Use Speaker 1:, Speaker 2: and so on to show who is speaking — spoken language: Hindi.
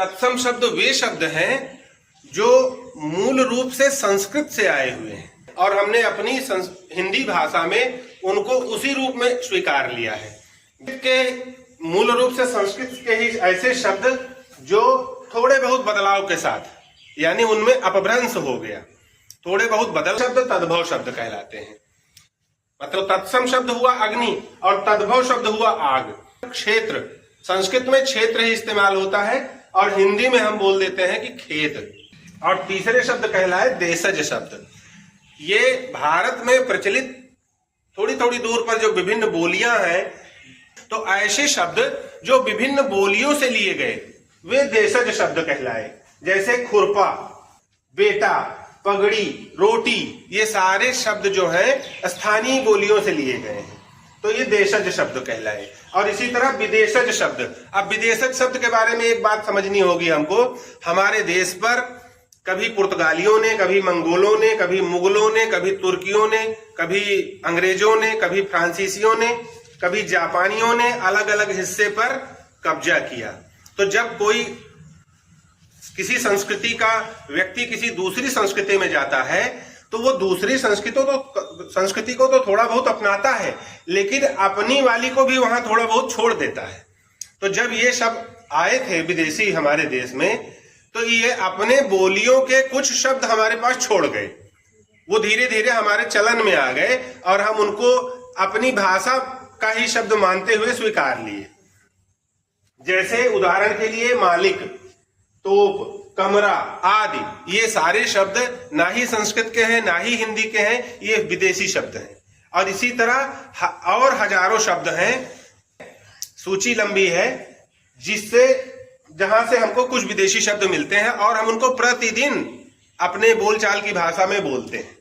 Speaker 1: तत्सम शब्द वे शब्द हैं जो मूल रूप से संस्कृत से आए हुए हैं और हमने अपनी हिंदी भाषा में उनको उसी रूप में स्वीकार लिया है। के मूल रूप से संस्कृत के ही ऐसे शब्द जो थोड़े बहुत बदलाव के साथ, यानी उनमें अपभ्रंश हो गया, थोड़े बहुत बदल शब्द तद्भव शब्द कहलाते हैं। मतलब तत्सम शब्द हुआ अग्नि और तद्भव शब्द हुआ आग। क्षेत्र, संस्कृत में क्षेत्र ही इस्तेमाल होता है और हिंदी में हम बोल देते हैं कि खेत। और तीसरे शब्द कहलाए देशज शब्द। ये भारत में प्रचलित थोड़ी थोड़ी दूर पर जो विभिन्न बोलियां हैं, तो ऐसे शब्द जो विभिन्न बोलियों से लिए गए वे देशज शब्द कहलाए। जैसे खुरपा, बेटा, पगड़ी, रोटी, ये सारे शब्द जो हैं स्थानीय बोलियों से लिए गए हैं, तो ये देशज शब्द कहलाए। और इसी तरह विदेशज शब्द। अब विदेशज शब्द के बारे में एक बात समझनी होगी हमको। हमारे देश पर कभी पुर्तगालियों ने, कभी मंगोलों ने, कभी मुगलों ने, कभी तुर्कियों ने, कभी अंग्रेजों ने, कभी फ्रांसीसियों ने, कभी जापानियों ने अलग अलग हिस्से पर कब्जा किया। तो जब कोई किसी संस्कृति का व्यक्ति किसी दूसरी संस्कृति में जाता है तो वो दूसरी संस्कृति को तो थोड़ा बहुत अपनाता है, लेकिन अपनी वाली को भी वहां थोड़ा बहुत छोड़ देता है। तो जब ये शब्द आए थे विदेशी हमारे देश में, तो ये अपने बोलियों के कुछ शब्द हमारे पास छोड़ गए, वो धीरे धीरे हमारे चलन में आ गए और हम उनको अपनी भाषा का ही शब्द मानते हुए स्वीकार लिए। जैसे उदाहरण के लिए मालिक, तोप, कमरा आदि, ये सारे शब्द ना ही संस्कृत के हैं ना ही हिंदी के हैं, ये विदेशी शब्द हैं। और इसी तरह और हजारों शब्द हैं, सूची लंबी है, जिससे जहां से हमको कुछ विदेशी शब्द मिलते हैं और हम उनको प्रतिदिन अपने बोलचाल की भाषा में बोलते हैं।